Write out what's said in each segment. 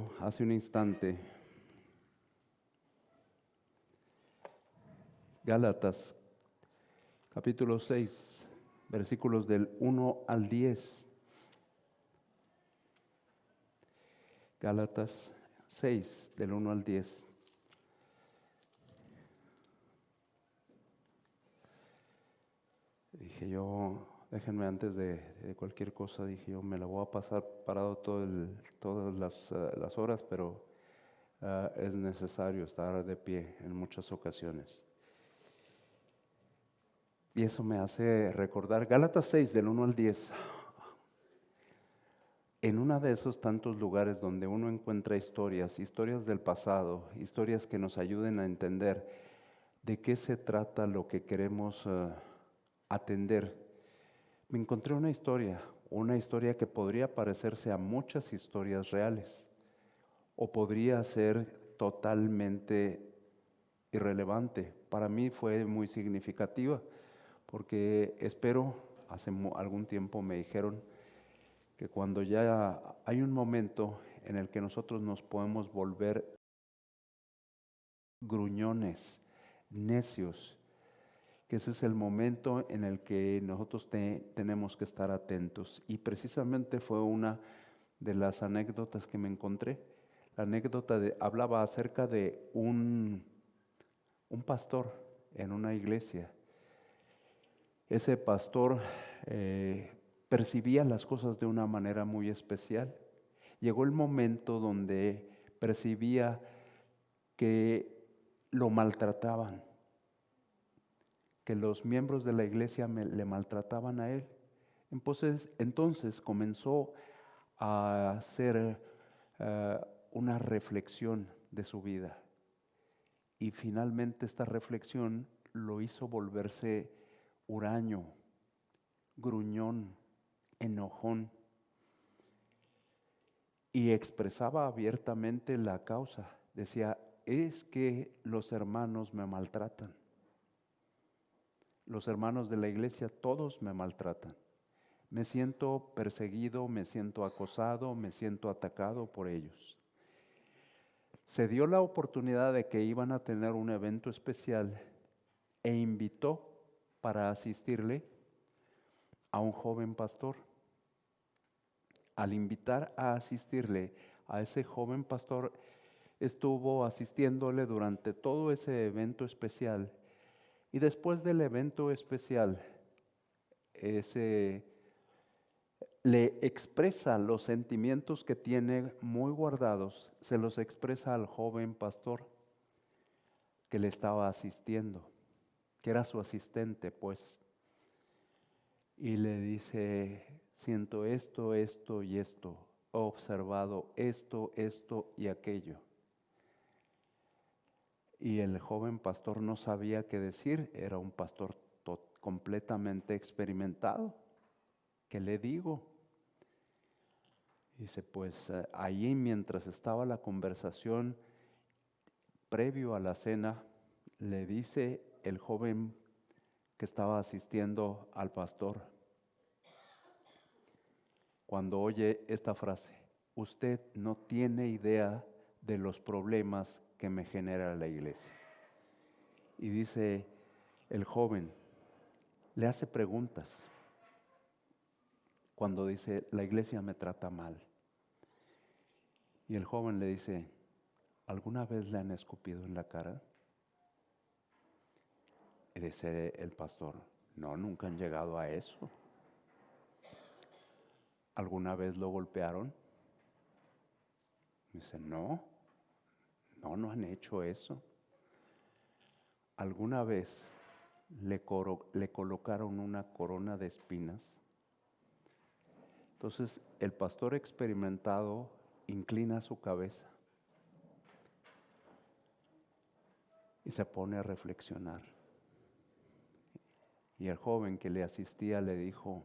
leyendo hace un instante Gálatas, capítulo 6, versículos del 1 al 10. Gálatas 6, del 1 al 10. Dije yo, déjenme antes de cualquier cosa, dije yo, me la voy a pasar parado todas las horas, pero es necesario estar de pie en muchas ocasiones. Y eso me hace recordar Gálatas 6, del 1 al 10. En uno de esos tantos lugares donde uno encuentra historias del pasado, historias que nos ayuden a entender de qué se trata lo que queremos atender, me encontré una historia que podría parecerse a muchas historias reales o podría ser totalmente irrelevante. Para mí fue muy significativa porque hace algún tiempo me dijeron que cuando ya hay un momento en el que nosotros nos podemos volver gruñones, necios, que ese es el momento en el que nosotros tenemos que estar atentos. Y precisamente fue una de las anécdotas que me encontré. La anécdota hablaba acerca de un pastor en una iglesia. Ese pastor percibía las cosas de una manera muy especial. Llegó el momento donde percibía que lo maltrataban, que los miembros de la iglesia le maltrataban a él. Entonces comenzó a hacer una reflexión de su vida. Y finalmente esta reflexión lo hizo volverse huraño, gruñón, enojón. Y expresaba abiertamente la causa. Decía, es que los hermanos me maltratan. Los hermanos de la iglesia, todos me maltratan. Me siento perseguido, me siento acosado, me siento atacado por ellos. Se dio la oportunidad de que iban a tener un evento especial e invitó para asistirle a un joven pastor. Al invitar a asistirle a ese joven pastor, estuvo asistiéndole durante todo ese evento especial. Y después del evento especial, le expresa los sentimientos que tiene muy guardados, se los expresa al joven pastor que le estaba asistiendo, que era su asistente, pues. Y le dice, siento esto, esto y esto, he observado esto, esto y aquello. Y el joven pastor no sabía qué decir, era un pastor completamente experimentado. ¿Qué le digo? Dice, pues ahí mientras estaba la conversación previo a la cena, le dice el joven que estaba asistiendo al pastor, cuando oye esta frase, usted no tiene idea de los problemas que me genera la iglesia. Y dice el joven, le hace preguntas cuando dice, la iglesia me trata mal. Y el joven le dice, ¿alguna vez le han escupido en la cara? Y dice el pastor, no, nunca han llegado a eso. ¿Alguna vez lo golpearon? Dice, no, no han hecho eso. ¿Alguna vez le colocaron una corona de espinas? Entonces el pastor experimentado inclina su cabeza y se pone a reflexionar. Y el joven que le asistía le dijo,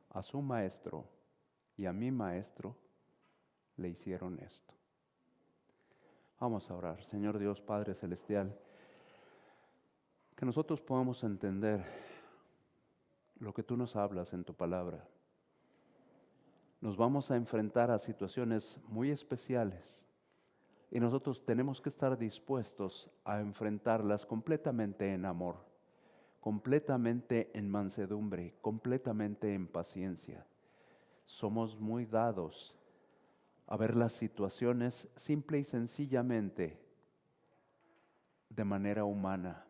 a su maestro y a mi maestro le hicieron esto. Vamos a orar. Señor Dios Padre Celestial, que nosotros podamos entender lo que tú nos hablas en tu palabra. nos vamos a enfrentar a situaciones muy especiales y nosotros tenemos que estar dispuestos a enfrentarlas completamente en amor, completamente en mansedumbre, completamente en paciencia. Somos muy dados a ver las situaciones simple y sencillamente de manera humana.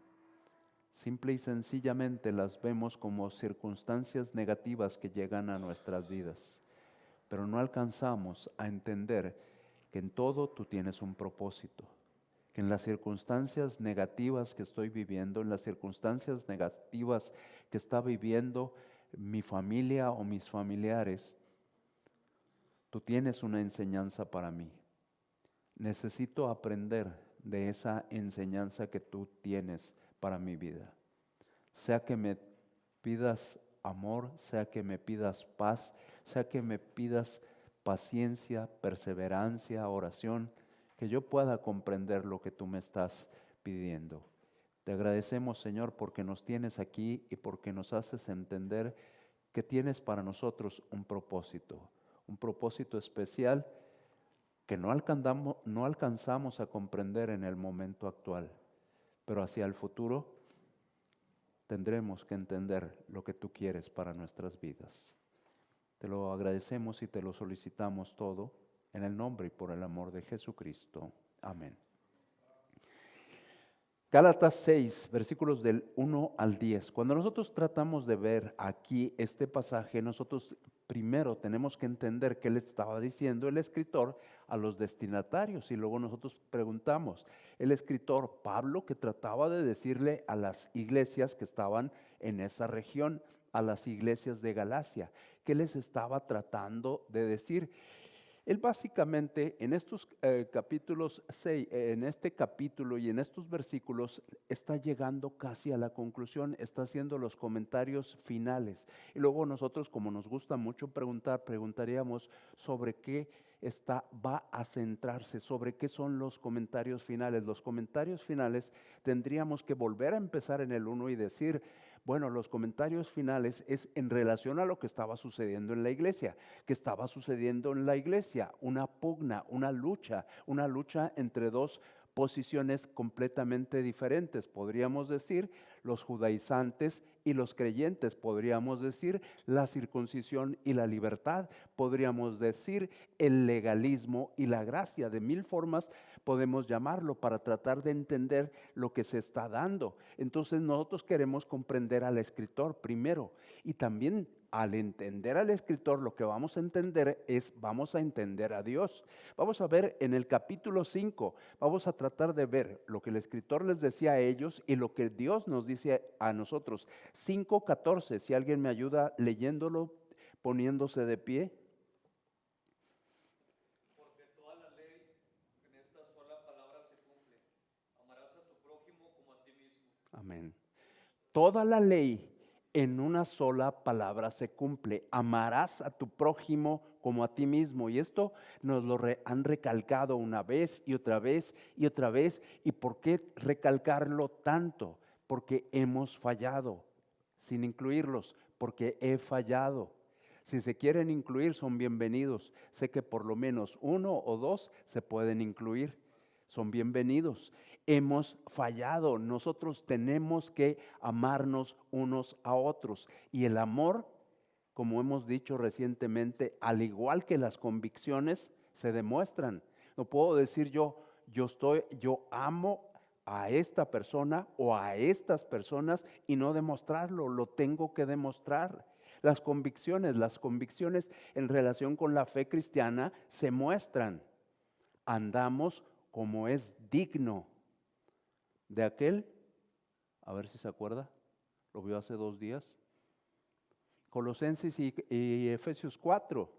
Simple y sencillamente las vemos como circunstancias negativas que llegan a nuestras vidas, pero no alcanzamos a entender que en todo tú tienes un propósito, que en las circunstancias negativas que estoy viviendo, en las circunstancias negativas que está viviendo mi familia o mis familiares, tú tienes una enseñanza para mí. Necesito aprender de esa enseñanza que tú tienes para mi vida. Sea que me pidas amor, sea que me pidas paz, sea que me pidas paciencia, perseverancia, oración, que yo pueda comprender lo que tú me estás pidiendo. Te agradecemos, Señor, porque nos tienes aquí y porque nos haces entender que tienes para nosotros un propósito especial que no alcanzamos a comprender en el momento actual, pero hacia el futuro tendremos que entender lo que tú quieres para nuestras vidas. Te lo agradecemos y te lo solicitamos todo en el nombre y por el amor de Jesucristo. Amén. Gálatas 6, versículos del 1 al 10. Cuando nosotros tratamos de ver aquí este pasaje, nosotros primero tenemos que entender qué le estaba diciendo el escritor a los destinatarios y luego nosotros preguntamos, el escritor Pablo, que trataba de decirle a las iglesias que estaban en esa región, a las iglesias de Galacia, ¿qué les estaba tratando de decir? Él básicamente en estos capítulos 6, en este capítulo y en estos versículos está llegando casi a la conclusión, está haciendo los comentarios finales. Y luego nosotros, como nos gusta mucho preguntar, preguntaríamos sobre qué va a centrarse, sobre qué son los comentarios finales. Los comentarios finales tendríamos que volver a empezar en el 1 y decir, bueno, los comentarios finales es en relación a lo que estaba sucediendo en la iglesia. ¿Qué estaba sucediendo en la iglesia? Una pugna, una lucha entre dos posiciones completamente diferentes. Podríamos decir los judaizantes y los creyentes. Podríamos decir la circuncisión y la libertad. Podríamos decir el legalismo y la gracia. De mil formas podemos llamarlo para tratar de entender lo que se está dando. Entonces nosotros queremos comprender al escritor primero y también al entender al escritor lo que vamos a entender es, vamos a entender a Dios. Vamos a ver en el capítulo 5, vamos a tratar de ver lo que el escritor les decía a ellos y lo que Dios nos dice a nosotros. 5:14, si alguien me ayuda leyéndolo, poniéndose de pie. Amén. Toda la ley en una sola palabra se cumple. Amarás a tu prójimo como a ti mismo. Y esto nos lo han recalcado una vez y otra vez y otra vez. ¿Y por qué recalcarlo tanto? Porque hemos fallado. Sin incluirlos, porque he fallado. Si se quieren incluir, son bienvenidos. Sé que por lo menos uno o dos se pueden incluir. Son bienvenidos. Hemos fallado. Nosotros tenemos que amarnos unos a otros. Y el amor, como hemos dicho recientemente, al igual que las convicciones, se demuestran. No puedo decir yo amo a esta persona o a estas personas y no demostrarlo. Lo tengo que demostrar. Las convicciones en relación con la fe cristiana se muestran. Andamos como es digno de aquel, a ver si se acuerda, lo vio hace 2 días, Colosenses y Efesios 4,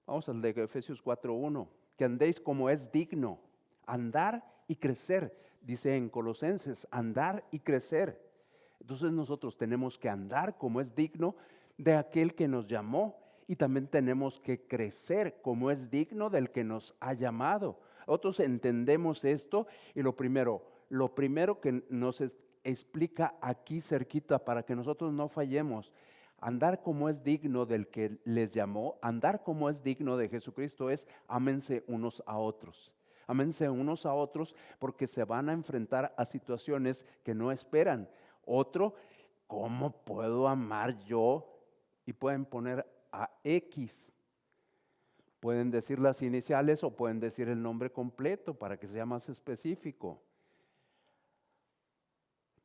vamos al de Efesios 4:1, que andéis como es digno, andar y crecer, dice en Colosenses, andar y crecer. Entonces nosotros tenemos que andar como es digno de aquel que nos llamó y también tenemos que crecer como es digno del que nos ha llamado. Nosotros entendemos esto y lo primero que nos explica aquí cerquita para que nosotros no fallemos. Andar como es digno del que les llamó, andar como es digno de Jesucristo es ámense unos a otros. Ámense unos a otros porque se van a enfrentar a situaciones que no esperan. Otro, ¿cómo puedo amar yo? Y pueden poner a X. Pueden decir las iniciales o pueden decir el nombre completo para que sea más específico.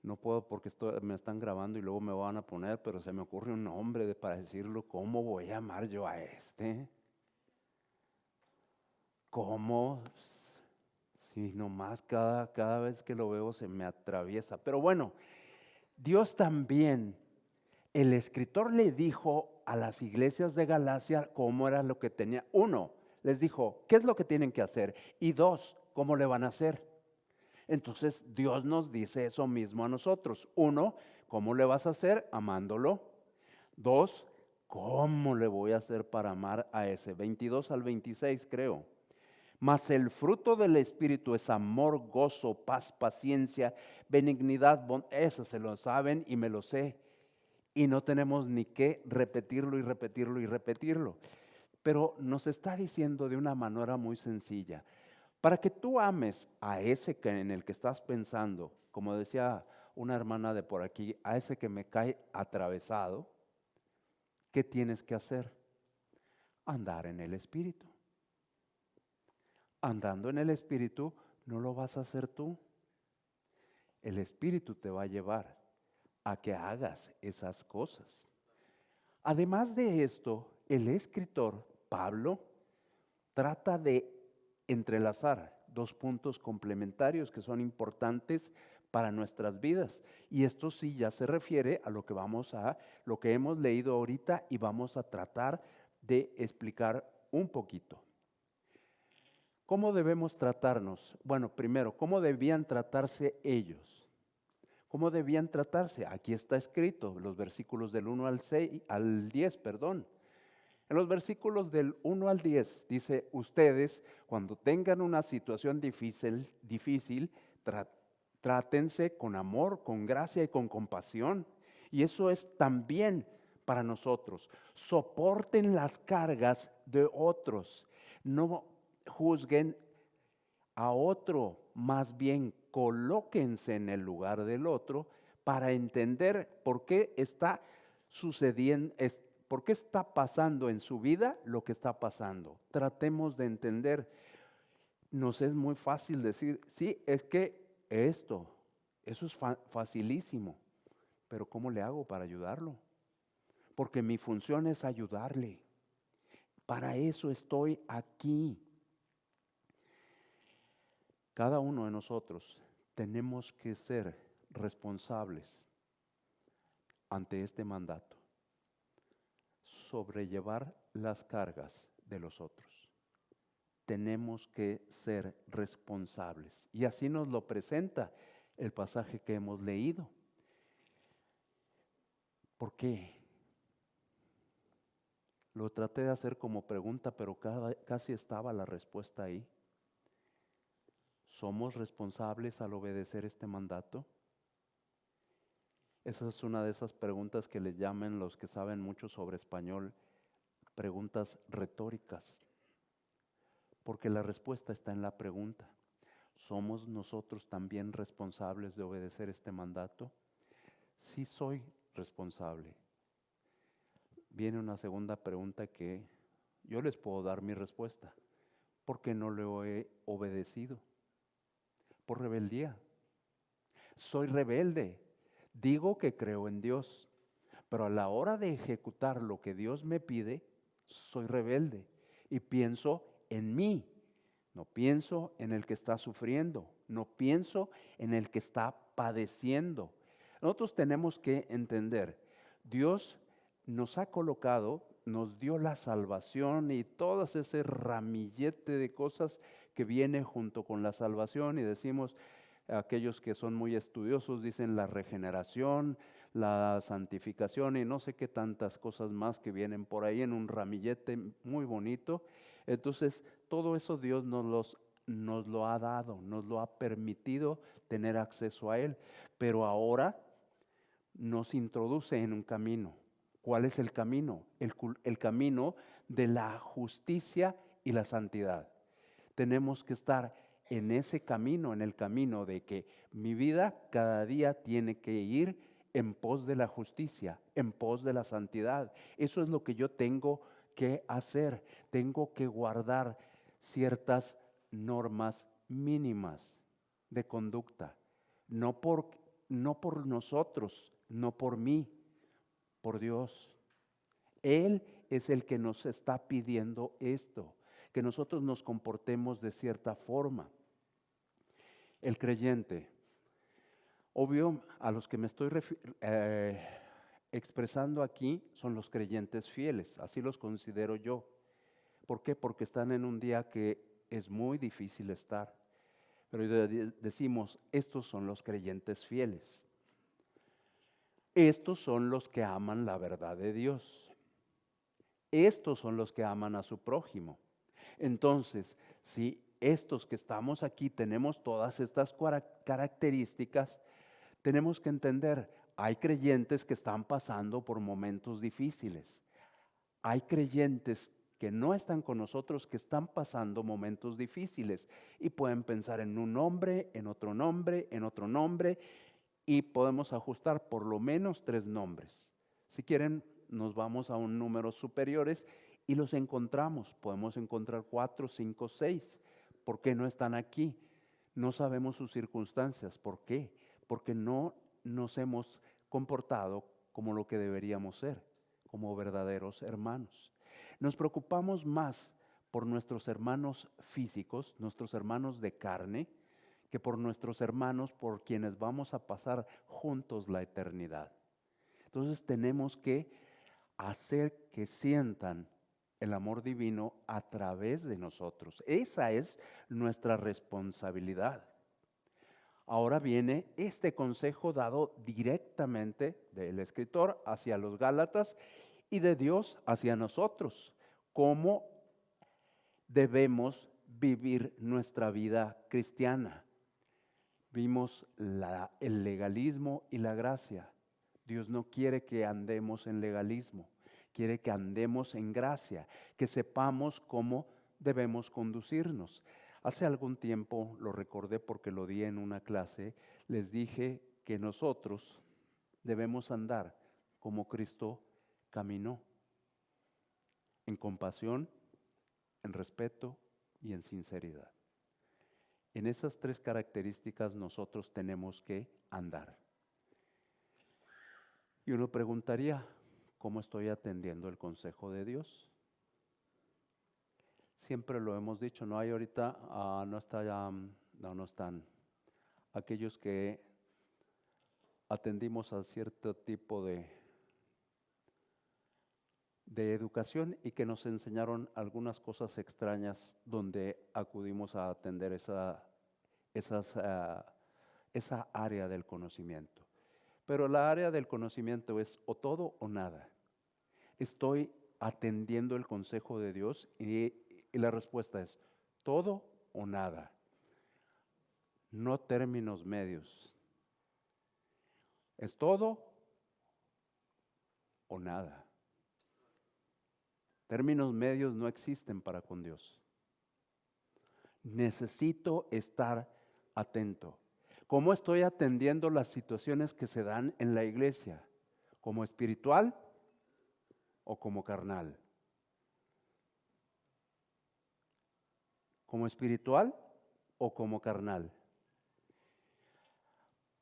No puedo porque me están grabando y luego me van a poner, pero se me ocurre un nombre para decirlo. ¿Cómo voy a amar yo a este? ¿Cómo? Si nomás cada vez que lo veo se me atraviesa. Pero bueno, Dios también, el escritor le dijo a las iglesias de Galacia cómo era lo que tenía. Uno, les dijo, ¿qué es lo que tienen que hacer? Y dos, ¿cómo le van a hacer? Entonces Dios nos dice eso mismo a nosotros. Uno, ¿cómo le vas a hacer? Amándolo. Dos, ¿cómo le voy a hacer para amar a ese? 22 al 26 creo. Mas el fruto del Espíritu es amor, gozo, paz, paciencia, benignidad, eso se lo saben y me lo sé. Y no tenemos ni que repetirlo y repetirlo y repetirlo. Pero nos está diciendo de una manera muy sencilla. Para que tú ames a ese en el que estás pensando, como decía una hermana de por aquí, a ese que me cae atravesado, ¿qué tienes que hacer? Andar en el Espíritu. Andando en el Espíritu no lo vas a hacer tú. El Espíritu te va a llevar a que hagas esas cosas. Además de esto, el escritor Pablo trata de entrelazar dos puntos complementarios que son importantes para nuestras vidas. Y esto sí ya se refiere a lo que hemos leído ahorita y vamos a tratar de explicar un poquito. ¿Cómo debemos tratarnos? Bueno, primero, ¿cómo debían tratarse ellos? ¿Cómo debían tratarse? Aquí está escrito, los versículos del 1 al 10, perdón. En los versículos del 1 al 10 dice, ustedes cuando tengan una situación difícil, trátense con amor, con gracia y con compasión. Y eso es también para nosotros. Soporten las cargas de otros. No juzguen a otro, más bien colóquense en el lugar del otro para entender por qué está sucediendo, por qué está pasando en su vida lo que está pasando. Tratemos de entender. Nos es muy fácil decir, sí, es que eso es facilísimo, pero ¿cómo le hago para ayudarlo? Porque mi función es ayudarle. Para eso estoy aquí. Cada uno de nosotros tenemos que ser responsables ante este mandato, sobrellevar las cargas de los otros. Tenemos que ser responsables. Y así nos lo presenta el pasaje que hemos leído. ¿Por qué? Lo traté de hacer como pregunta, pero casi estaba la respuesta ahí. ¿Somos responsables al obedecer este mandato? Esa es una de esas preguntas que les llaman los que saben mucho sobre español, preguntas retóricas, porque la respuesta está en la pregunta. ¿Somos nosotros también responsables de obedecer este mandato? Sí soy responsable. Viene una segunda pregunta que yo les puedo dar mi respuesta. ¿Por qué no lo he obedecido? Por rebeldía. Soy rebelde. Digo que creo en Dios, pero a la hora de ejecutar lo que Dios me pide, soy rebelde y pienso en mí. No pienso en el que está sufriendo, no pienso en el que está padeciendo. Nosotros tenemos que entender, Dios nos ha colocado, nos dio la salvación y todo ese ramillete de cosas que viene junto con la salvación y decimos, aquellos que son muy estudiosos dicen la regeneración, la santificación y no sé qué tantas cosas más que vienen por ahí en un ramillete muy bonito. Entonces, todo eso Dios nos lo ha dado, nos lo ha permitido tener acceso a Él. Pero ahora nos introduce en un camino. ¿Cuál es el camino? El camino de la justicia y la santidad. Tenemos que estar en ese camino, en el camino de que mi vida cada día tiene que ir en pos de la justicia, en pos de la santidad. Eso es lo que yo tengo que hacer. Tengo que guardar ciertas normas mínimas de conducta, no por nosotros, no por mí, por Dios. Él es el que nos está pidiendo esto, que nosotros nos comportemos de cierta forma. El creyente, obvio, a los que me estoy expresando aquí son los creyentes fieles, así los considero yo. ¿Por qué? Porque están en un día que es muy difícil estar. Pero decimos, estos son los creyentes fieles. Estos son los que aman la verdad de Dios. Estos son los que aman a su prójimo. Entonces, si estos que estamos aquí tenemos todas estas características, tenemos que entender, hay creyentes que están pasando por momentos difíciles. Hay creyentes que no están con nosotros, que están pasando momentos difíciles y pueden pensar en un nombre, en otro nombre, en otro nombre, y podemos ajustar por lo menos 3 nombres. Si quieren, nos vamos a un número superiores y los encontramos. Podemos encontrar 4, 5, 6. ¿Por qué no están aquí? No sabemos sus circunstancias. ¿Por qué? Porque no nos hemos comportado como lo que deberíamos ser, como verdaderos hermanos. Nos preocupamos más por nuestros hermanos físicos, nuestros hermanos de carne, que por nuestros hermanos por quienes vamos a pasar juntos la eternidad. Entonces tenemos que hacer que sientan el amor divino a través de nosotros. Esa es nuestra responsabilidad. Ahora viene este consejo dado directamente del escritor hacia los Gálatas y de Dios hacia nosotros. ¿Cómo debemos vivir nuestra vida cristiana? Vimos el legalismo y la gracia. Dios no quiere que andemos en legalismo, quiere que andemos en gracia, que sepamos cómo debemos conducirnos. Hace algún tiempo, lo recordé porque lo di en una clase, les dije que nosotros debemos andar como Cristo caminó, en compasión, en respeto y en sinceridad. En esas 3 características nosotros tenemos que andar. Y uno preguntaría, ¿cómo estoy atendiendo el consejo de Dios? Siempre lo hemos dicho, no hay ahorita, no están aquellos que atendimos a cierto tipo de educación y que nos enseñaron algunas cosas extrañas donde acudimos a atender esa área del conocimiento. Pero la área del conocimiento es o todo o nada. Estoy atendiendo el consejo de Dios y la respuesta es todo o nada. No términos medios. Es todo o nada. Términos medios no existen para con Dios. Necesito estar atento. ¿Cómo estoy atendiendo las situaciones que se dan en la iglesia? ¿Como espiritual o como carnal? ¿Como espiritual o como carnal?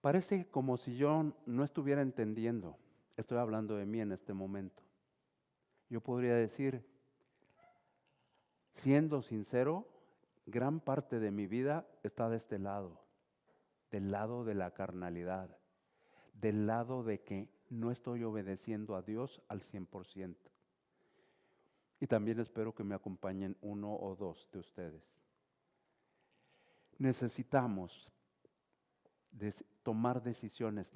Parece como si yo no estuviera entendiendo. Estoy hablando de mí en este momento. Yo podría decir, siendo sincero, gran parte de mi vida está de este lado, del lado de la carnalidad, del lado de que no estoy obedeciendo a Dios al 100%. Y también espero que me acompañen 1 o 2 de ustedes. Necesitamos tomar decisiones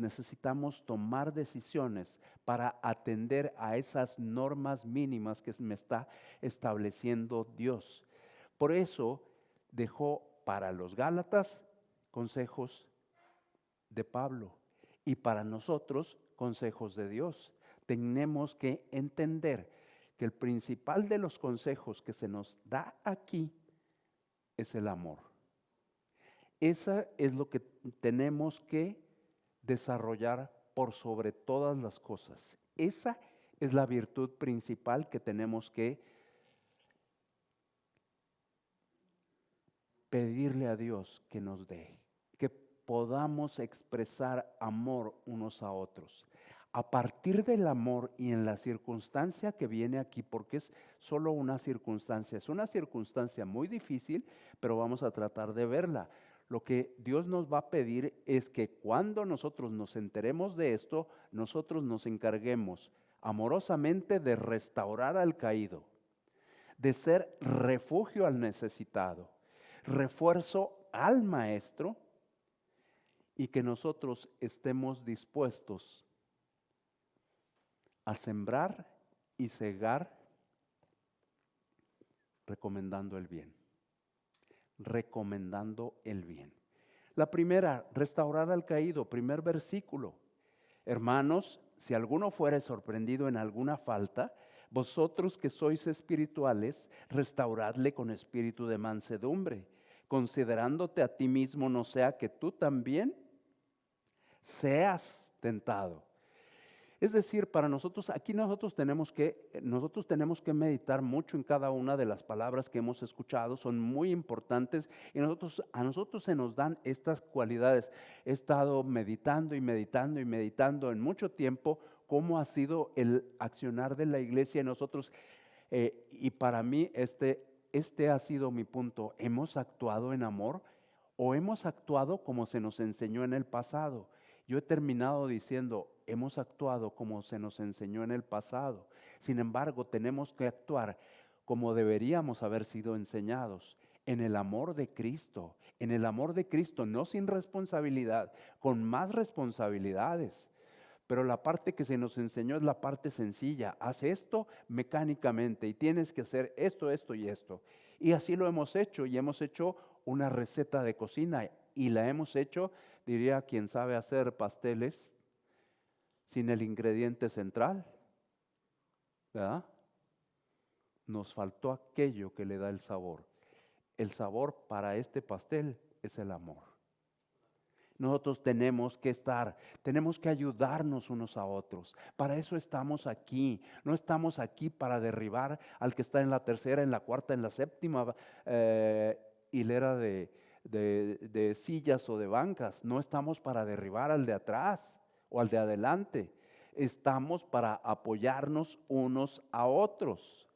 para atender a esas normas mínimas que me está estableciendo Dios. Por eso dejó para los Gálatas consejos de Pablo y para nosotros consejos de Dios. tenemos que entender que el principal de los consejos que se nos da aquí es el amor. Esa es lo que tenemos que desarrollar por sobre todas las cosas. Esa es la virtud principal que tenemos que pedirle a Dios que nos dé, que podamos expresar amor unos a otros. A partir del amor y en la circunstancia que viene aquí, porque es solo una circunstancia, es una circunstancia muy difícil, pero vamos a tratar de verla. Lo que Dios nos va a pedir es que cuando nosotros nos enteremos de esto, nosotros nos encarguemos amorosamente de restaurar al caído, de ser refugio al necesitado, refuerzo al maestro, y que nosotros estemos dispuestos a sembrar y cegar recomendando el bien. Recomendando el bien. La primera, restaurar al caído, primer versículo. Hermanos, si alguno fuere sorprendido en alguna falta, vosotros que sois espirituales, restauradle con espíritu de mansedumbre, considerándote a ti mismo, no sea que tú también seas tentado. Es decir, para nosotros, aquí nosotros tenemos que meditar mucho en cada una de las palabras que hemos escuchado, son muy importantes y a nosotros se nos dan estas cualidades. He estado meditando y meditando y meditando en mucho tiempo cómo ha sido el accionar de la iglesia en nosotros, y para mí este ha sido mi punto. ¿Hemos actuado en amor o hemos actuado como se nos enseñó en el pasado? Yo he terminado diciendo, hemos actuado como se nos enseñó en el pasado. Sin embargo, tenemos que actuar como deberíamos haber sido enseñados, en el amor de Cristo. En el amor de Cristo, no sin responsabilidad, con más responsabilidades. Pero la parte que se nos enseñó es la parte sencilla. Haz esto mecánicamente y tienes que hacer esto, esto y esto. Y así lo hemos hecho, y hemos hecho una receta de cocina y la hemos hecho, diría quien sabe hacer pasteles, sin el ingrediente central, ¿verdad? Nos faltó aquello que le da el sabor. El sabor para este pastel es el amor. Nosotros tenemos que ayudarnos unos a otros. Para eso estamos aquí. No estamos aquí para derribar al que está en la tercera, en la cuarta, en la séptima hilera de sillas o de bancas. No estamos para derribar al de atrás o al de adelante. Estamos para apoyarnos unos a otros.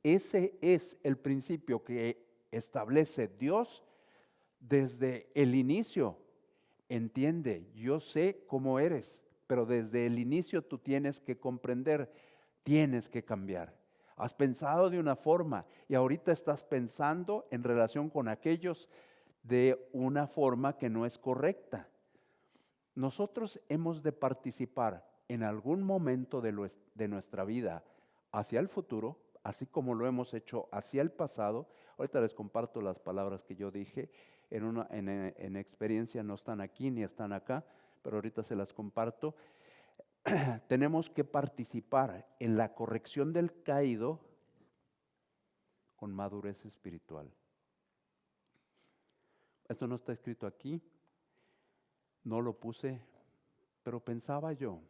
Ese es el principio que establece Dios desde el inicio. Entiende, yo sé cómo eres, pero desde el inicio tú tienes que comprender, tienes que cambiar. Has pensado de una forma y ahorita estás pensando en relación con aquellos de una forma que no es correcta. Nosotros hemos de participar en algún momento de nuestra vida hacia el futuro, así como lo hemos hecho hacia el pasado. Ahorita les comparto las palabras que yo dije. En experiencia no están aquí ni están acá, pero ahorita se las comparto. Tenemos que participar en la corrección del caído con madurez espiritual. Esto no está escrito aquí, no lo puse, pero pensaba yo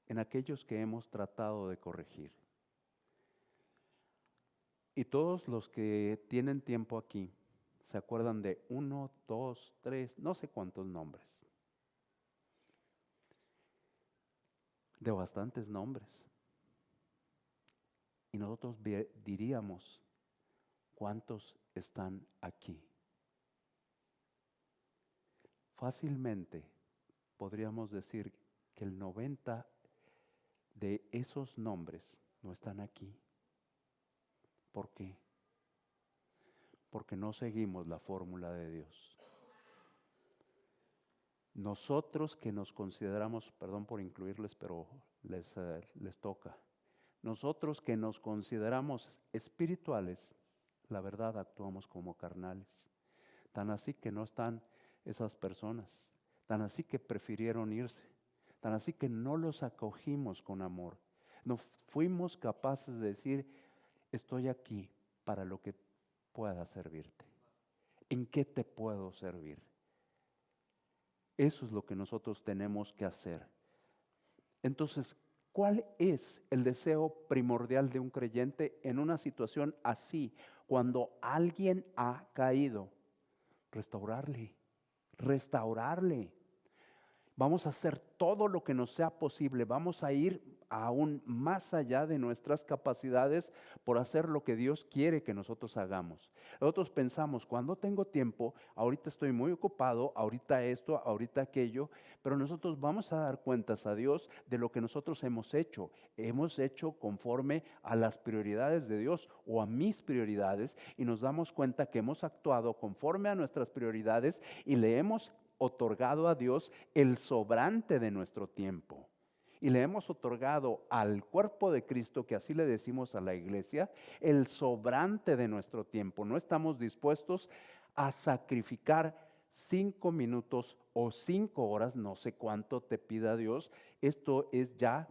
en aquellos que hemos tratado de corregir. Y todos los que tienen tiempo aquí se acuerdan de 1, 2, 3, no sé cuántos nombres. De bastantes nombres. Y nosotros diríamos, ¿cuántos están aquí? Fácilmente podríamos decir que el 90 de esos nombres no están aquí. ¿Por qué? Porque no seguimos la fórmula de Dios. Nosotros que nos consideramos, perdón por incluirles, pero les toca. Nosotros que nos consideramos espirituales, la verdad actuamos como carnales. Tan así que no están esas personas, tan así que prefirieron irse, tan así que no los acogimos con amor. No fuimos capaces de decir, estoy aquí para lo que pueda servirte. ¿En qué te puedo servir? Eso es lo que nosotros tenemos que hacer. Entonces, ¿cuál es el deseo primordial de un creyente en una situación así? Cuando alguien ha caído, restaurarle, restaurarle. Vamos a hacer todo lo que nos sea posible. Vamos a ir aún más allá de nuestras capacidades por hacer lo que Dios quiere que nosotros hagamos. Nosotros pensamos, cuando tengo tiempo, ahorita estoy muy ocupado, ahorita esto, ahorita aquello, pero nosotros vamos a dar cuentas a Dios de lo que nosotros hemos hecho. Hemos hecho conforme a las prioridades de Dios o a mis prioridades, y nos damos cuenta que hemos actuado conforme a nuestras prioridades y le hemos otorgado a Dios el sobrante de nuestro tiempo. Y le hemos otorgado al cuerpo de Cristo, que así le decimos a la iglesia, el sobrante de nuestro tiempo. No estamos dispuestos a sacrificar 5 minutos o 5 horas, no sé cuánto te pida Dios. Esto es ya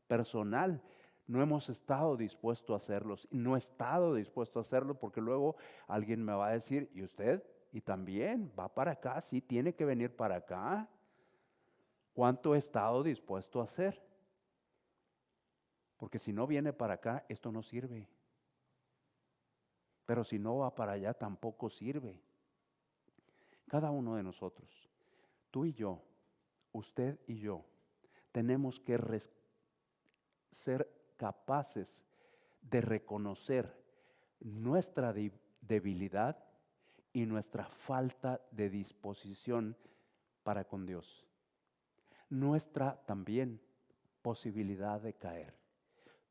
personal. No hemos estado dispuestos a hacerlo. No he estado dispuesto a hacerlo porque luego alguien me va a decir, ¿y usted? Y también va para acá, sí, tiene que venir para acá. ¿Cuánto he estado dispuesto a hacer? Porque si no viene para acá, esto no sirve. Pero si no va para allá, tampoco sirve. Cada uno de nosotros, tú y yo, usted y yo, tenemos que ser capaces de reconocer nuestra debilidad y nuestra falta de disposición para con Dios. Nuestra también posibilidad de caer.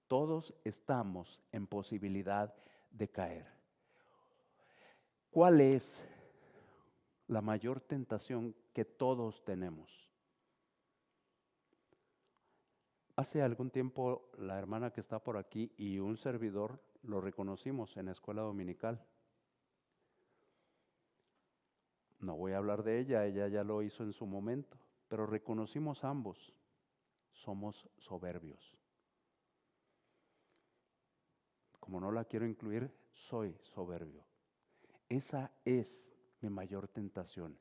Todos estamos en posibilidad de caer. ¿Cuál es la mayor tentación que todos tenemos? Hace algún tiempo la hermana que está por aquí y un servidor lo reconocimos en la escuela dominical. No voy a hablar de ella, ella ya lo hizo en su momento, pero reconocimos ambos, somos soberbios. Como no la quiero incluir, soy soberbio. Esa es mi mayor tentación.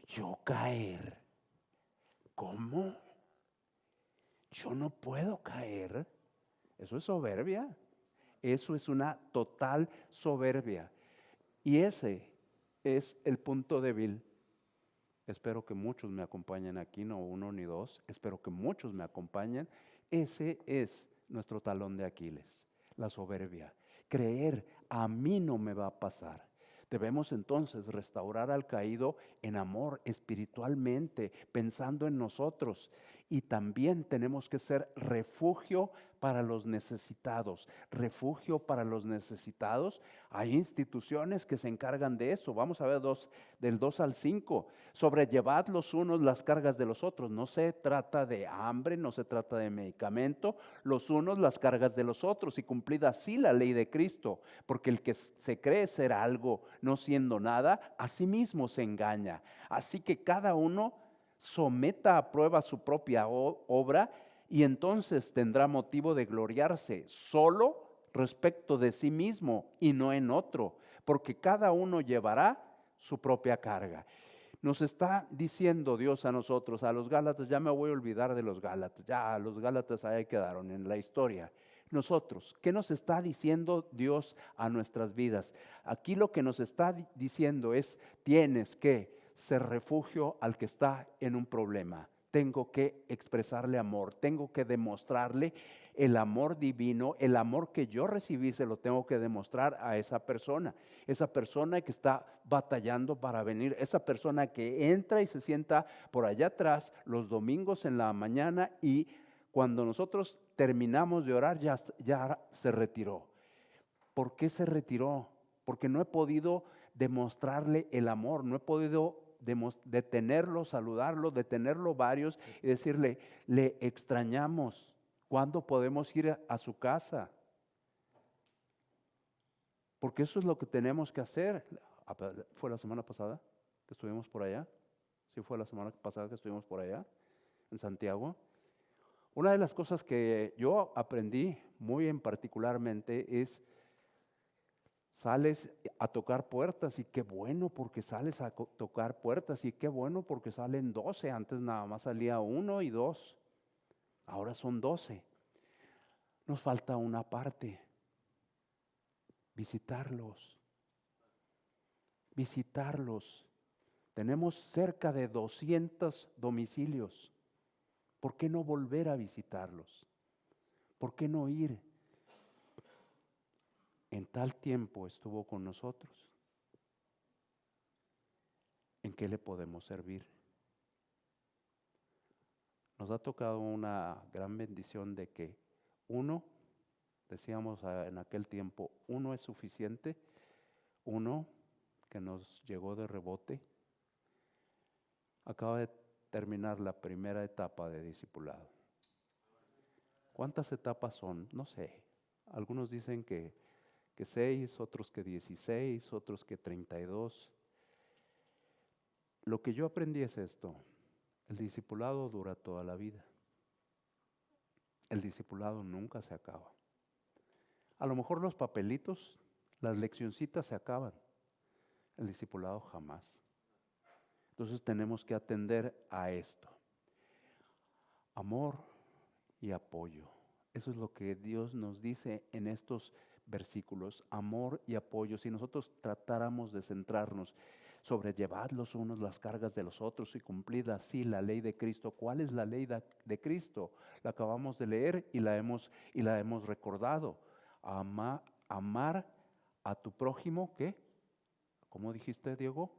Yo caer. ¿Cómo? Yo no puedo caer. Eso es soberbia. Eso es una total soberbia. Y ese es el punto débil. Espero que muchos me acompañen aquí, no uno ni dos. Espero que muchos me acompañen. Ese es nuestro talón de Aquiles, la soberbia. Creer, a mí no me va a pasar. Debemos entonces restaurar al caído en amor espiritualmente, pensando en nosotros. Y también tenemos que ser refugio para los necesitados. Refugio para los necesitados. Hay instituciones que se encargan de eso. Vamos a ver del 2 al 5. Sobrellevad los unos las cargas de los otros. No se trata de hambre, no se trata de medicamento. Los unos las cargas de los otros, y cumplid así la ley de Cristo. Porque el que se cree ser algo no siendo nada, a sí mismo se engaña. Así que cada uno someta a prueba su propia obra, y entonces tendrá motivo de gloriarse solo respecto de sí mismo y no en otro, porque cada uno llevará su propia carga. Nos está diciendo Dios a nosotros, a los Gálatas, ya me voy a olvidar de los Gálatas, ya los Gálatas ahí quedaron en la historia. Nosotros, ¿qué nos está diciendo Dios a nuestras vidas? Aquí lo que nos está diciendo es, tienes que ser refugio al que está en un problema. Tengo que expresarle amor, tengo que demostrarle el amor divino, el amor que yo recibí se lo tengo que demostrar a esa persona que está batallando para venir, esa persona que entra y se sienta por allá atrás los domingos en la mañana, y cuando nosotros terminamos de orar ya se retiró. ¿Por qué se retiró? Porque no he podido demostrarle el amor, no he podido detenerlo, saludarlo, detenerlo varios y decirle, le extrañamos. ¿Cuándo podemos ir a su casa? Porque eso es lo que tenemos que hacer. ¿Fue la semana pasada que estuvimos por allá? Sí, fue la semana pasada que estuvimos por allá, en Santiago. Una de las cosas que yo aprendí muy en particularmente es sales a tocar puertas y qué bueno porque sales a tocar puertas y qué bueno porque salen 12. Antes nada más salía uno y dos, ahora son 12. Nos falta una parte, visitarlos, visitarlos. Tenemos cerca de 200 domicilios. ¿Por qué no volver a visitarlos? ¿Por qué no ir? En tal tiempo estuvo con nosotros. ¿En qué le podemos servir? Nos ha tocado una gran bendición de que uno, decíamos en aquel tiempo, uno es suficiente, uno que nos llegó de rebote, acaba de terminar la primera etapa de discipulado. ¿Cuántas etapas son? No sé. Algunos dicen que 6, otros que 16, otros que 32. Lo que yo aprendí es esto: el discipulado dura toda la vida. El discipulado nunca se acaba. A lo mejor los papelitos, las leccioncitas se acaban. El discipulado jamás. Entonces tenemos que atender a esto. Amor y apoyo. Eso es lo que Dios nos dice en estos versículos. Amor y apoyo. Si nosotros tratáramos de centrarnos sobre llevar los unos las cargas de los otros y cumplir así la ley de Cristo. ¿Cuál es la ley de Cristo? La acabamos de leer y la hemos recordado. Amar a tu prójimo, ¿qué? ¿Cómo dijiste, Diego?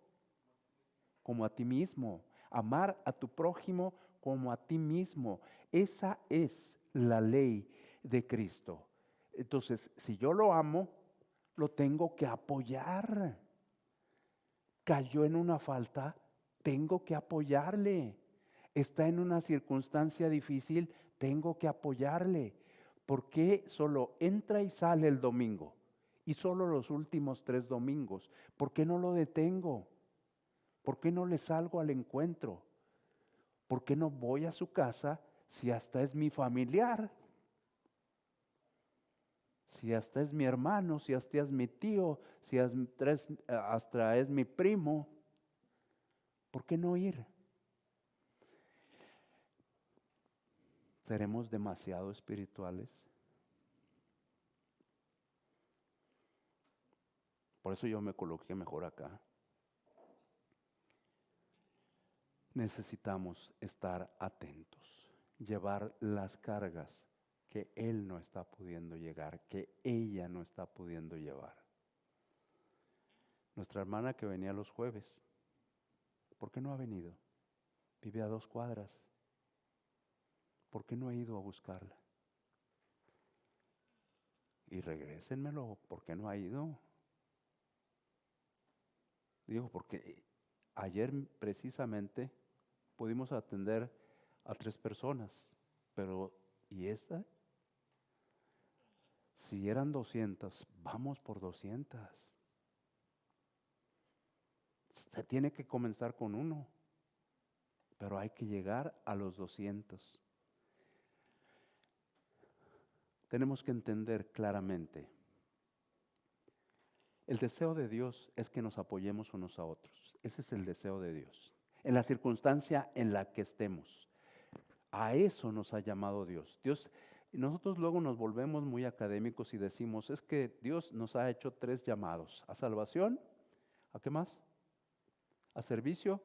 Como a ti mismo. Amar a tu prójimo como a ti mismo. Esa es la ley de Cristo. Entonces, si yo lo amo, lo tengo que apoyar. Cayó en una falta, tengo que apoyarle. Está en una circunstancia difícil, tengo que apoyarle. ¿Por qué solo entra y sale el domingo? Y solo los últimos 3 domingos. ¿Por qué no lo detengo? ¿Por qué no le salgo al encuentro? ¿Por qué no voy a su casa si hasta es mi familiar? Si hasta es mi hermano, si hasta es mi tío, si hasta es mi primo. ¿Por qué no ir? ¿Seremos demasiado espirituales? Por eso yo me coloqué mejor acá. Necesitamos estar atentos, llevar las cargas que él no está pudiendo llegar, que ella no está pudiendo llevar. Nuestra hermana que venía los jueves, ¿por qué no ha venido? Vive a 2 cuadras. ¿Por qué no he ido a buscarla? Y regrésenmelo, ¿por qué no ha ido? Digo, porque ayer precisamente pudimos atender a 3 personas, pero ¿y esta? Si eran 200, vamos por 200. Se tiene que comenzar con uno, pero hay que llegar a los 200. Tenemos que entender claramente. El deseo de Dios es que nos apoyemos unos a otros. Ese es el deseo de Dios. En la circunstancia en la que estemos. A eso nos ha llamado Dios. Nosotros luego nos volvemos muy académicos y decimos, es que Dios nos ha hecho 3 llamados. A salvación, ¿a qué más? A servicio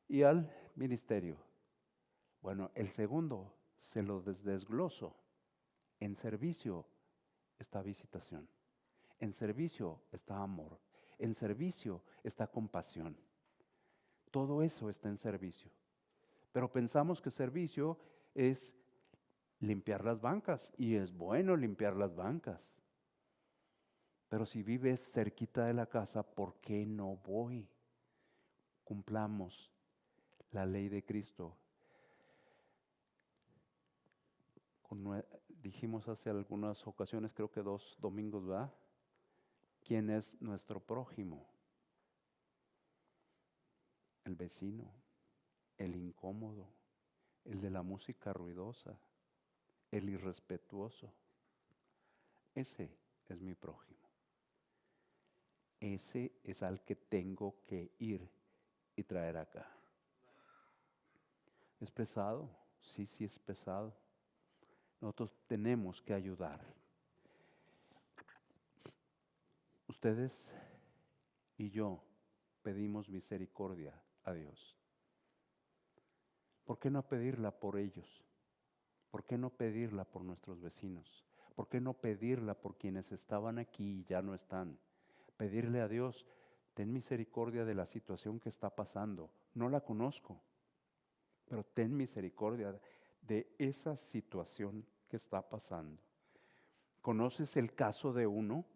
y al ministerio. Bueno, el segundo se lo desgloso. En servicio está visitación. En servicio está amor. En servicio está compasión. Todo eso está en servicio. Pero pensamos que servicio es limpiar las bancas. Y es bueno limpiar las bancas. Pero si vives cerquita de la casa, ¿por qué no voy? Cumplamos la ley de Cristo. Dijimos hace algunas ocasiones, creo que 2 domingos, ¿verdad? ¿Quién es nuestro prójimo? El vecino, el incómodo, el de la música ruidosa, el irrespetuoso. Ese es mi prójimo. Ese es al que tengo que ir y traer acá. ¿Es pesado? Sí, sí es pesado. Nosotros tenemos que ayudar. Ustedes y yo pedimos misericordia a Dios. ¿Por qué no pedirla por ellos? ¿Por qué no pedirla por nuestros vecinos? ¿Por qué no pedirla por quienes estaban aquí y ya no están? Pedirle a Dios, ten misericordia de la situación que está pasando. No la conozco, pero ten misericordia de esa situación que está pasando. ¿Conoces el caso de uno?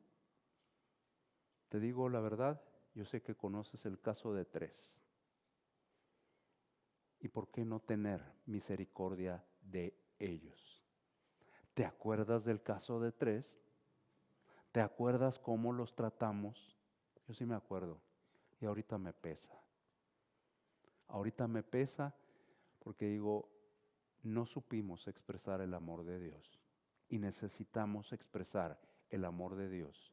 Te digo la verdad, yo sé que conoces el caso de 3. ¿Y por qué no tener misericordia de ellos? ¿Te acuerdas del caso de 3? ¿Te acuerdas cómo los tratamos? Yo sí me acuerdo. Y ahorita me pesa. Ahorita me pesa porque digo, no supimos expresar el amor de Dios. Y necesitamos expresar el amor de Dios.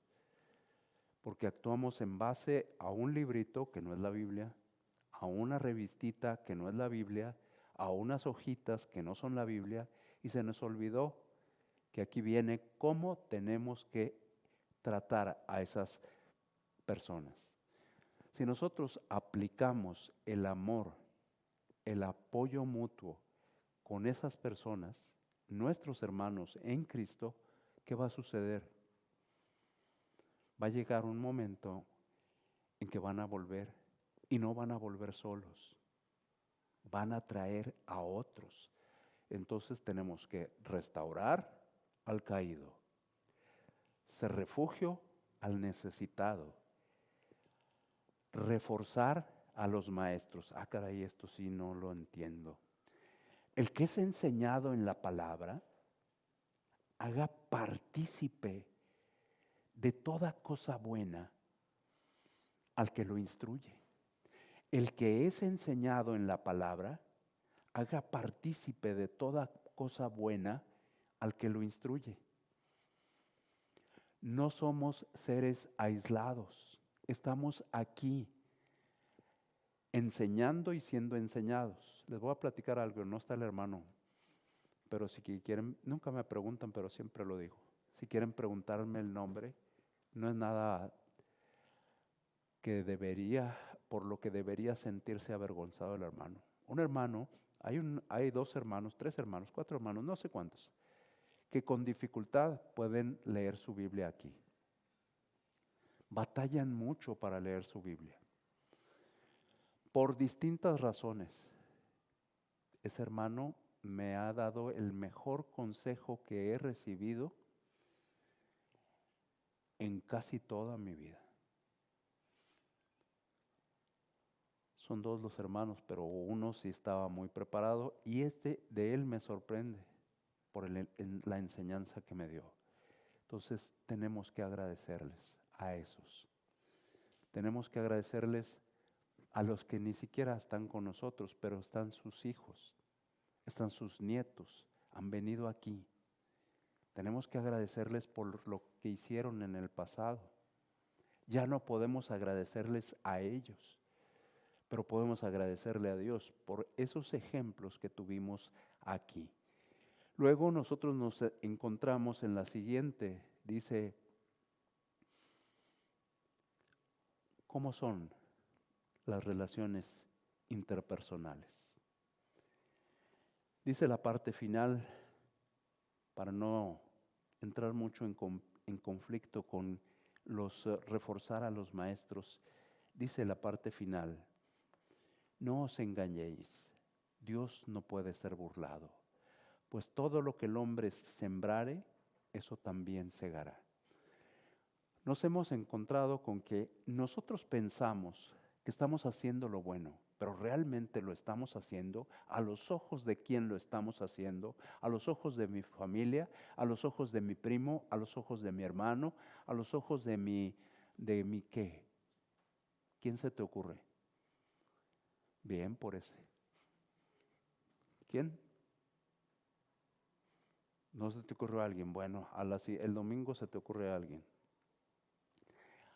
Porque actuamos en base a un librito que no es la Biblia, a una revistita que no es la Biblia, a unas hojitas que no son la Biblia, y se nos olvidó que aquí viene cómo tenemos que tratar a esas personas. Si nosotros aplicamos el amor, el apoyo mutuo con esas personas, nuestros hermanos en Cristo, ¿qué va a suceder? Va a llegar un momento en que van a volver y no van a volver solos, van a traer a otros. Entonces tenemos que restaurar al caído, ser refugio al necesitado, reforzar a los maestros. Ah, caray, esto sí no lo entiendo. El que es enseñado en la palabra, haga partícipe de toda cosa buena al que lo instruye. El que es enseñado en la palabra, haga partícipe de toda cosa buena al que lo instruye. No somos seres aislados, estamos aquí enseñando y siendo enseñados. Les voy a platicar algo, no está el hermano, pero si quieren, nunca me preguntan, pero siempre lo digo. Si quieren preguntarme el nombre, no es nada que debería, por lo que debería sentirse avergonzado el hermano. Un hermano, hay 2 hermanos, 3 hermanos, 4 hermanos, no sé cuántos, que con dificultad pueden leer su Biblia aquí. Batallan mucho para leer su Biblia. Por distintas razones. Ese hermano me ha dado el mejor consejo que he recibido en casi toda mi vida. Son 2 los hermanos, pero uno sí estaba muy preparado y de él me sorprende por la enseñanza que me dio. Entonces tenemos que agradecerles a esos. Tenemos que agradecerles a los que ni siquiera están con nosotros, pero están sus hijos, están sus nietos, han venido aquí. Tenemos que agradecerles por lo que hicieron en el pasado. Ya no podemos agradecerles a ellos, pero podemos agradecerle a Dios por esos ejemplos que tuvimos aquí. Luego nosotros nos encontramos en la siguiente, dice, ¿cómo son las relaciones interpersonales? Dice la parte final, para no entrar mucho en conflicto con reforzar a los maestros, dice la parte final, no os engañéis, Dios no puede ser burlado, pues todo lo que el hombre sembrare, eso también segará. Nos hemos encontrado con que nosotros pensamos que estamos haciendo lo bueno, pero realmente lo estamos haciendo a los ojos de quién lo estamos haciendo, a los ojos de mi familia, a los ojos de mi primo, a los ojos de mi hermano, a los ojos de mi ¿qué? ¿Quién se te ocurre? Bien, por ese. ¿Quién? No se te ocurrió a alguien. Bueno, el domingo se te ocurre a alguien.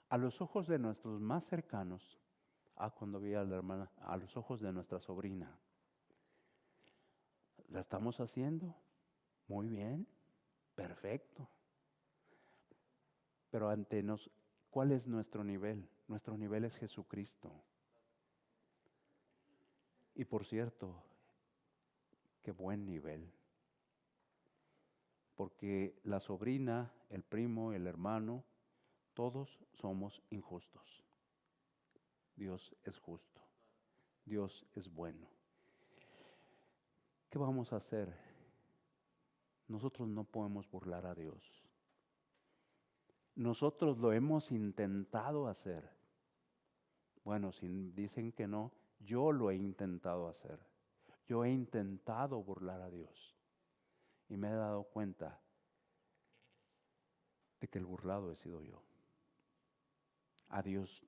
A los ojos de nuestros más cercanos, cuando vi a la hermana, a los ojos de nuestra sobrina, ¿la estamos haciendo? Muy bien, perfecto. Pero ¿cuál es nuestro nivel? Nuestro nivel es Jesucristo. Y por cierto, qué buen nivel. Porque la sobrina, el primo, el hermano, todos somos injustos. Dios es justo. Dios es bueno. ¿Qué vamos a hacer? Nosotros no podemos burlar a Dios. Nosotros lo hemos intentado hacer. Bueno, si dicen que no, yo lo he intentado hacer. Yo he intentado burlar a Dios. Y me he dado cuenta de que el burlado he sido yo. A Dios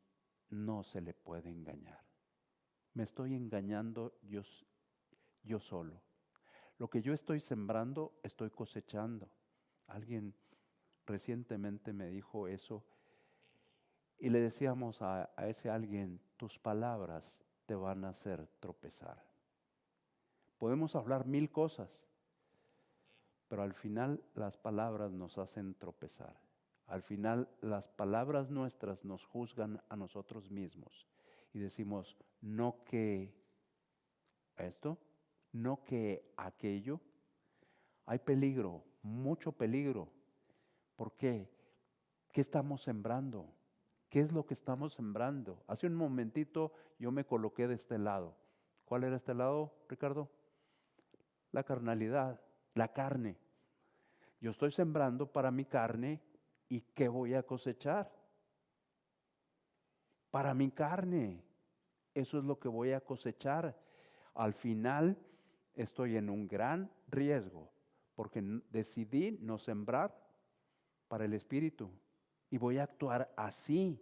no se le puede engañar. Me estoy engañando yo solo. Lo que yo estoy sembrando, estoy cosechando. Alguien recientemente me dijo eso y le decíamos a ese alguien, tus palabras te van a hacer tropezar. Podemos hablar 1000 cosas, pero al final las palabras nos hacen tropezar. Al final las palabras nuestras nos juzgan a nosotros mismos y decimos, no que esto, no que aquello. Hay peligro, mucho peligro. ¿Por qué? ¿Qué estamos sembrando? ¿Qué es lo que estamos sembrando? Hace un momentito yo me coloqué de este lado. ¿Cuál era este lado, Ricardo? La carnalidad, la carne. Yo estoy sembrando para mi carne y ¿qué voy a cosechar? Para mi carne. Eso es lo que voy a cosechar. Al final estoy en un gran riesgo porque decidí no sembrar para el espíritu y voy a actuar así.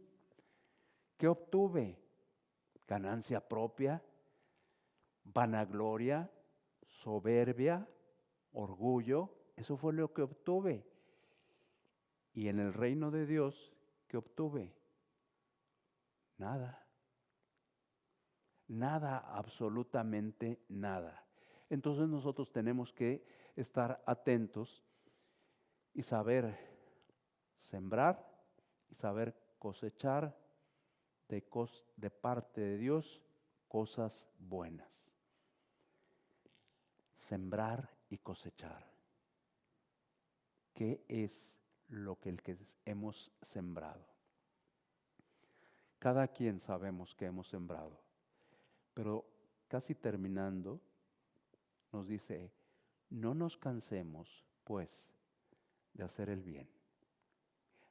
¿Qué obtuve? Ganancia propia, vanagloria, soberbia, orgullo. Eso fue lo que obtuve. Y en el reino de Dios, ¿qué obtuve? Nada. Nada, absolutamente nada. Entonces nosotros tenemos que estar atentos y saber sembrar y saber cosechar de parte de Dios cosas buenas. Sembrar y cosechar. ¿Qué es lo que hemos sembrado? Cada quien sabemos que hemos sembrado, pero casi terminando nos dice, no nos cansemos pues de hacer el bien.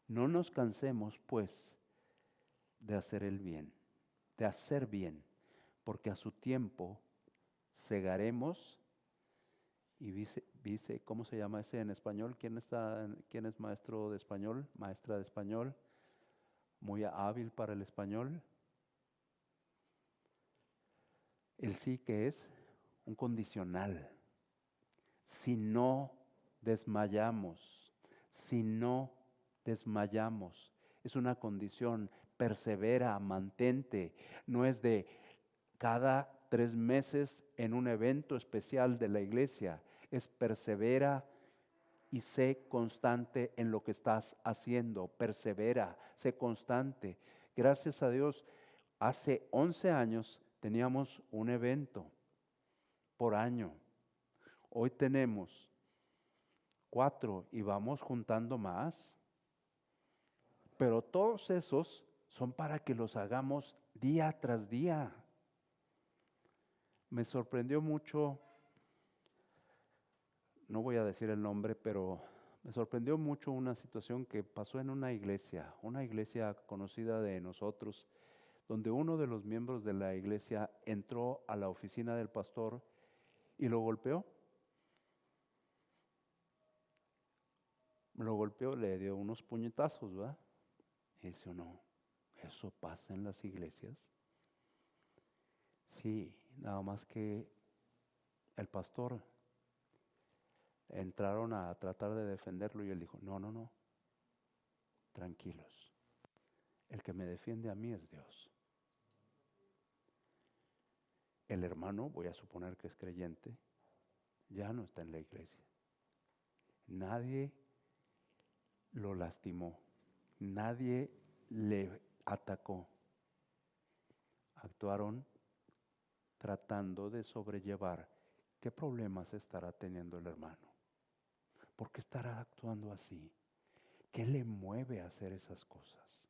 No nos cansemos pues de hacer el bien, de hacer bien, porque a su tiempo segaremos. Y dice, ¿cómo se llama ese en español? ¿Quién es maestro de español? Maestra de español, muy hábil para el español. El sí que es un condicional. Si no desmayamos, si no desmayamos, es una condición, persevera, mantente, no es de cada 3 meses en un evento especial de la iglesia, es persevera y sé constante en lo que estás haciendo, persevera, sé constante. Gracias a Dios, hace 11 años teníamos un evento por año. Hoy tenemos 4 y vamos juntando más. Pero todos esos son para que los hagamos día tras día. Me sorprendió mucho, no voy a decir el nombre, pero me sorprendió mucho una situación que pasó en una iglesia conocida de nosotros, donde uno de los miembros de la iglesia entró a la oficina del pastor y lo golpeó. Lo golpeó, le dio unos puñetazos, ¿verdad? Y dice uno, ¿eso pasa en las iglesias? Sí, nada más que el pastor entraron a tratar de defenderlo y él dijo, no, no, no, tranquilos. El que me defiende a mí es Dios. El hermano, voy a suponer que es creyente, ya no está en la iglesia. Nadie lo lastimó, nadie le atacó. Actuaron tratando de sobrellevar qué problemas estará teniendo el hermano. ¿Por qué estará actuando así? ¿Qué le mueve a hacer esas cosas?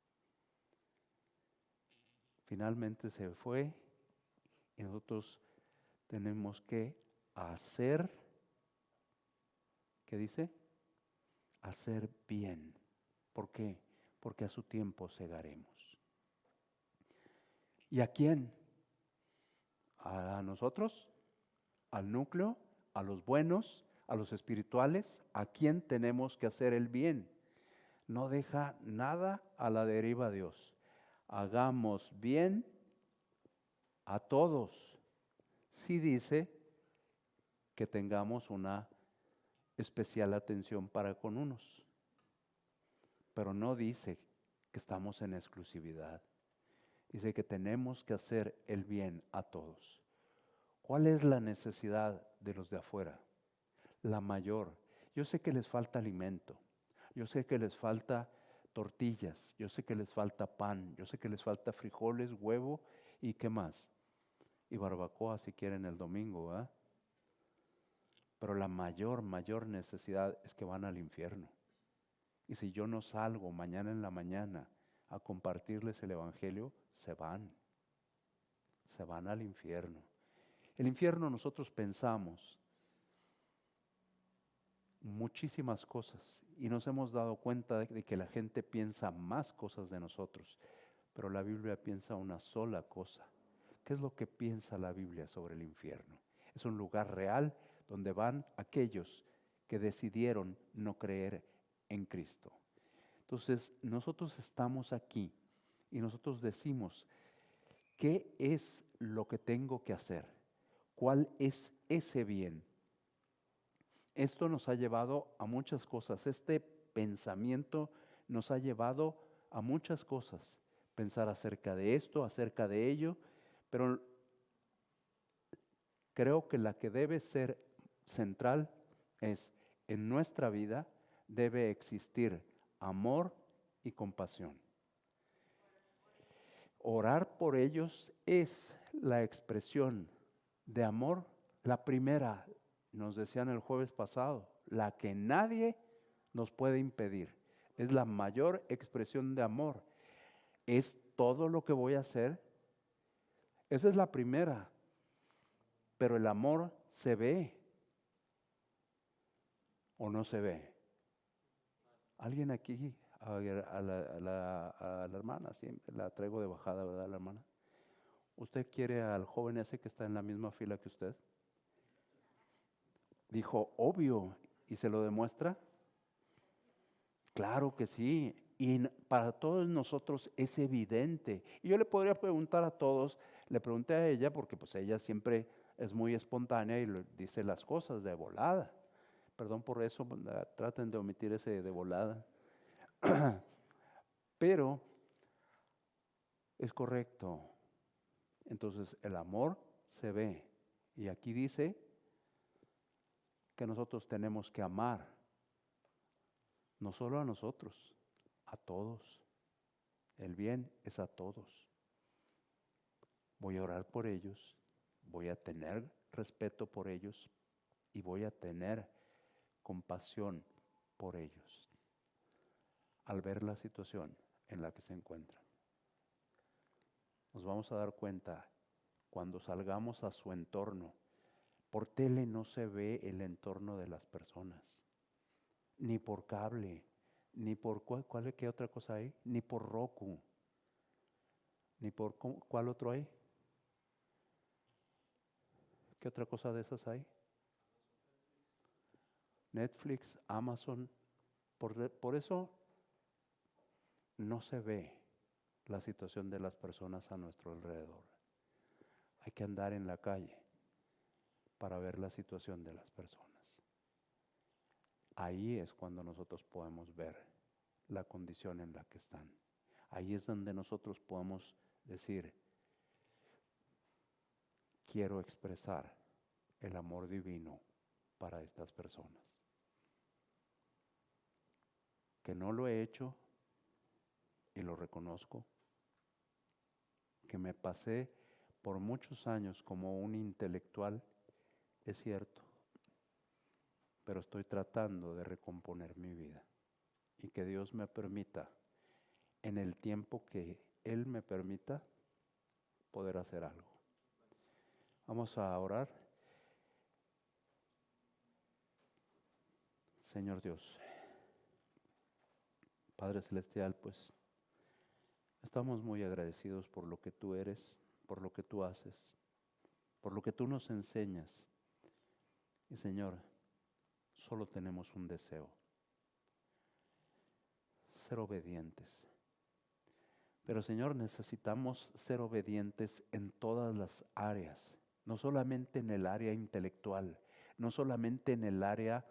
Finalmente se fue y nosotros tenemos que hacer, ¿qué dice? Hacer bien. ¿Por qué? Porque a su tiempo segaremos. ¿Y a quién? ¿A nosotros? ¿Al núcleo? ¿A los buenos? ¿A los espirituales? ¿A quién tenemos que hacer el bien? No deja nada a la deriva Dios. Hagamos bien a todos. Sí dice que tengamos una especial atención para con unos, pero no dice que estamos en exclusividad. Dice que tenemos que hacer el bien a todos. ¿Cuál es la necesidad de los de afuera? La mayor. Yo sé que les falta alimento. Yo sé que les falta tortillas. Yo sé que les falta pan. Yo sé que les falta frijoles, huevo y qué más. Y barbacoa si quieren el domingo, ¿verdad? Pero la mayor necesidad es que van al infierno. Y si yo no salgo mañana en la mañana a compartirles el evangelio, se van al infierno. El infierno nosotros pensamos muchísimas cosas y nos hemos dado cuenta de que la gente piensa más cosas de nosotros, pero la Biblia piensa una sola cosa. ¿Qué es lo que piensa la Biblia sobre el infierno? Es un lugar real donde van aquellos que decidieron no creer en Cristo. Entonces, nosotros estamos aquí y nosotros decimos, ¿qué es lo que tengo que hacer? ¿Cuál es ese bien? Esto nos ha llevado a muchas cosas. Este pensamiento nos ha llevado a muchas cosas. Pensar acerca de esto, acerca de ello, pero creo que la que debe ser central es, en nuestra vida debe existir amor y compasión. Orar por ellos es la expresión de amor, la primera, nos decían el jueves pasado, la que nadie nos puede impedir. Es la mayor expresión de amor. Es todo lo que voy a hacer. Esa es la primera. Pero el amor se ve o no se ve. ¿Alguien aquí? A la hermana, siempre la traigo de bajada, ¿verdad, la hermana? ¿Usted quiere al joven ese que está en la misma fila que usted? Dijo, obvio, ¿y se lo demuestra? Claro que sí, y para todos nosotros es evidente. Y yo le podría preguntar a todos, le pregunté a ella porque pues ella siempre es muy espontánea y dice las cosas de volada. Perdón por eso, traten de omitir ese de volada. Pero es correcto. Entonces el amor se ve. Y aquí dice que nosotros tenemos que amar, no solo a nosotros, a todos. El bien es a todos. Voy a orar por ellos, voy a tener respeto por ellos y voy a tener compasión por ellos al ver la situación en la que se encuentran. Nos vamos a dar cuenta cuando salgamos a su entorno. Por tele no se ve el entorno de las personas, ni por cable, ni por ¿qué otra cosa hay? Ni por Roku, ni por ¿cuál otro hay? ¿Qué otra cosa de esas hay? Netflix, Amazon. Por eso no se ve la situación de las personas a nuestro alrededor. Hay que andar en la calle para ver la situación de las personas. ahí es cuando nosotros podemos ver la condición en la que están. Ahí es donde nosotros podemos decir, quiero expresar el amor divino para estas personas. Que no lo he hecho y lo reconozco. Que me pasé por muchos años como un intelectual, es cierto. Pero estoy tratando de recomponer mi vida. Y que Dios me permita, en el tiempo que Él me permita, poder hacer algo. Vamos a orar. Señor Dios, Padre Celestial, pues estamos muy agradecidos por lo que tú eres, por lo que tú haces, por lo que tú nos enseñas. Y Señor, solo tenemos un deseo: ser obedientes. Pero Señor, necesitamos ser obedientes en todas las áreas, no solamente en el área intelectual, no solamente en el área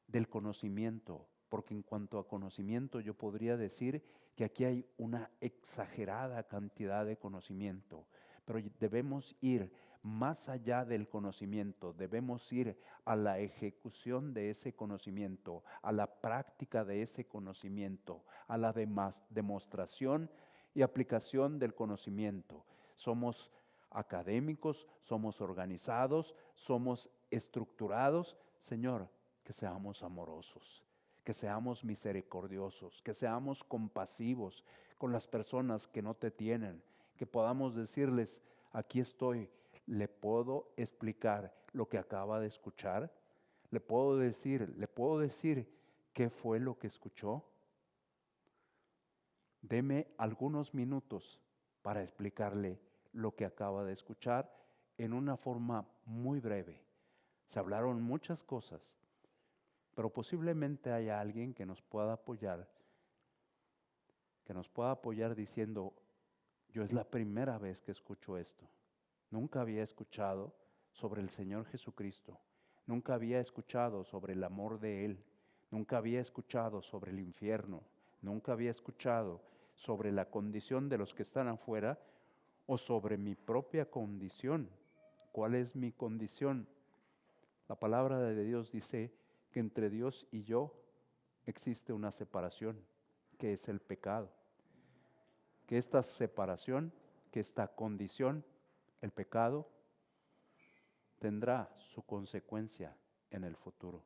del conocimiento, porque en cuanto a conocimiento yo podría decir que aquí hay una exagerada cantidad de conocimiento, pero debemos ir más allá del conocimiento, debemos ir a la ejecución de ese conocimiento, a la práctica de ese conocimiento, a la demostración y aplicación del conocimiento. Somos académicos, somos organizados, somos estructurados. Señor, que seamos amorosos, que seamos misericordiosos, que seamos compasivos con las personas que no te tienen, que podamos decirles, aquí estoy, le puedo explicar lo que acaba de escuchar, le puedo decir qué fue lo que escuchó. Deme algunos minutos para explicarle lo que acaba de escuchar en una forma muy breve. Se hablaron muchas cosas, pero posiblemente haya alguien que nos pueda apoyar diciendo, yo es la primera vez que escucho esto. Nunca había escuchado sobre el Señor Jesucristo. Nunca había escuchado sobre el amor de Él. Nunca había escuchado sobre el infierno. Nunca había escuchado sobre la condición de los que están afuera o sobre mi propia condición. ¿Cuál es mi condición? La palabra de Dios dice que entre Dios y yo existe una separación, que es el pecado. Que esta separación, que esta condición, el pecado, tendrá su consecuencia en el futuro.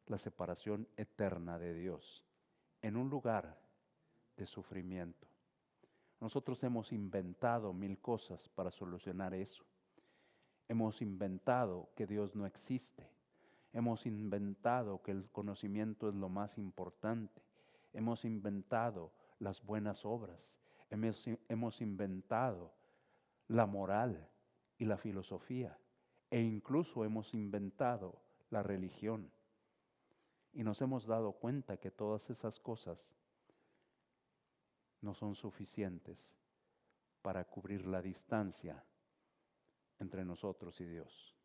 La separación eterna de Dios en un lugar de sufrimiento. Nosotros hemos inventado 1000 cosas para solucionar eso. Hemos inventado que Dios no existe. Hemos inventado que el conocimiento es lo más importante. Hemos inventado las buenas obras. Hemos inventado la moral y la filosofía. E incluso hemos inventado la religión. Y nos hemos dado cuenta que todas esas cosas no son suficientes para cubrir la distancia entre nosotros y Dios.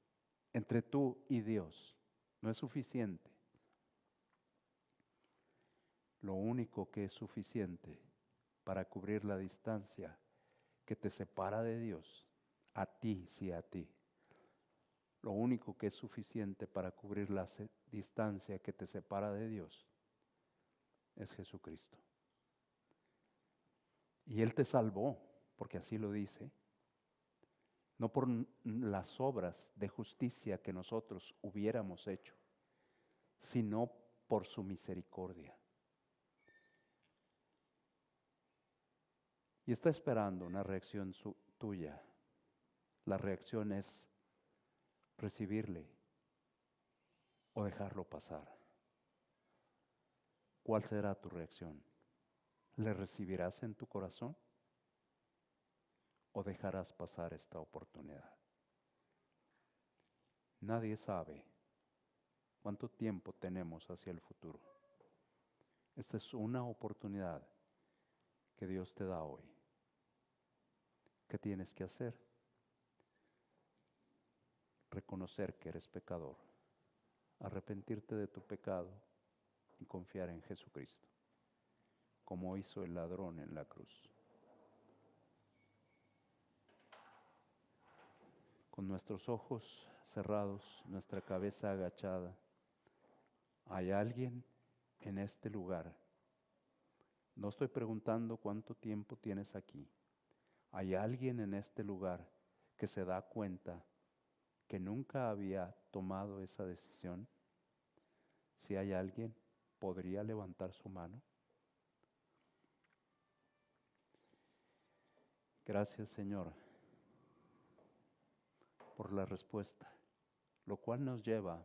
Entre tú y Dios no es suficiente. Lo único que es suficiente para cubrir la distancia que te separa de Dios, a ti, sí a ti. Lo único que es suficiente para cubrir la distancia que te separa de Dios es Jesucristo. Y Él te salvó, porque así lo dice, no por las obras de justicia que nosotros hubiéramos hecho, sino por su misericordia. Y está esperando una reacción tuya. La reacción es recibirle o dejarlo pasar. ¿Cuál será tu reacción? ¿Le recibirás en tu corazón o dejarás pasar esta oportunidad? Nadie sabe cuánto tiempo tenemos hacia el futuro. Esta es una oportunidad que Dios te da hoy. ¿Qué tienes que hacer? Reconocer que eres pecador, arrepentirte de tu pecado y confiar en Jesucristo, como hizo el ladrón en la cruz. Con nuestros ojos cerrados, nuestra cabeza agachada, ¿hay alguien en este lugar? No estoy preguntando cuánto tiempo tienes aquí. ¿Hay alguien en este lugar que se da cuenta que nunca había tomado esa decisión? Si hay alguien, ¿podría levantar su mano? Gracias, Señor, por la respuesta, lo cual nos lleva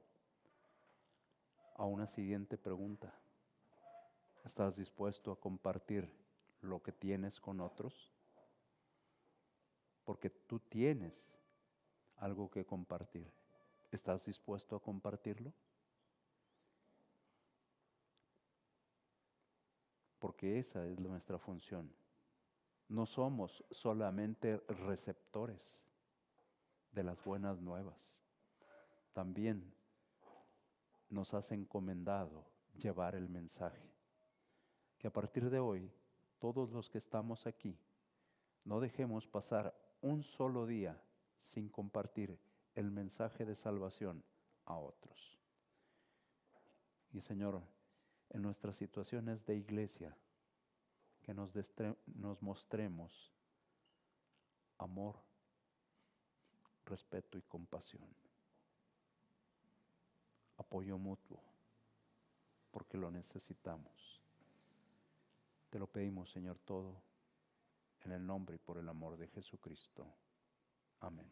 a una siguiente pregunta. ¿Estás dispuesto a compartir lo que tienes con otros? Porque tú tienes algo que compartir. ¿Estás dispuesto a compartirlo? Porque esa es nuestra función. No somos solamente receptores de las buenas nuevas. También nos has encomendado llevar el mensaje. Que a partir de hoy, todos los que estamos aquí, no dejemos pasar un solo día sin compartir el mensaje de salvación a otros. Y Señor, en nuestras situaciones de iglesia, que nos mostremos amor, respeto y compasión. Apoyo mutuo, porque lo necesitamos. Te lo pedimos, Señor, todo en el nombre y por el amor de Jesucristo. Amén.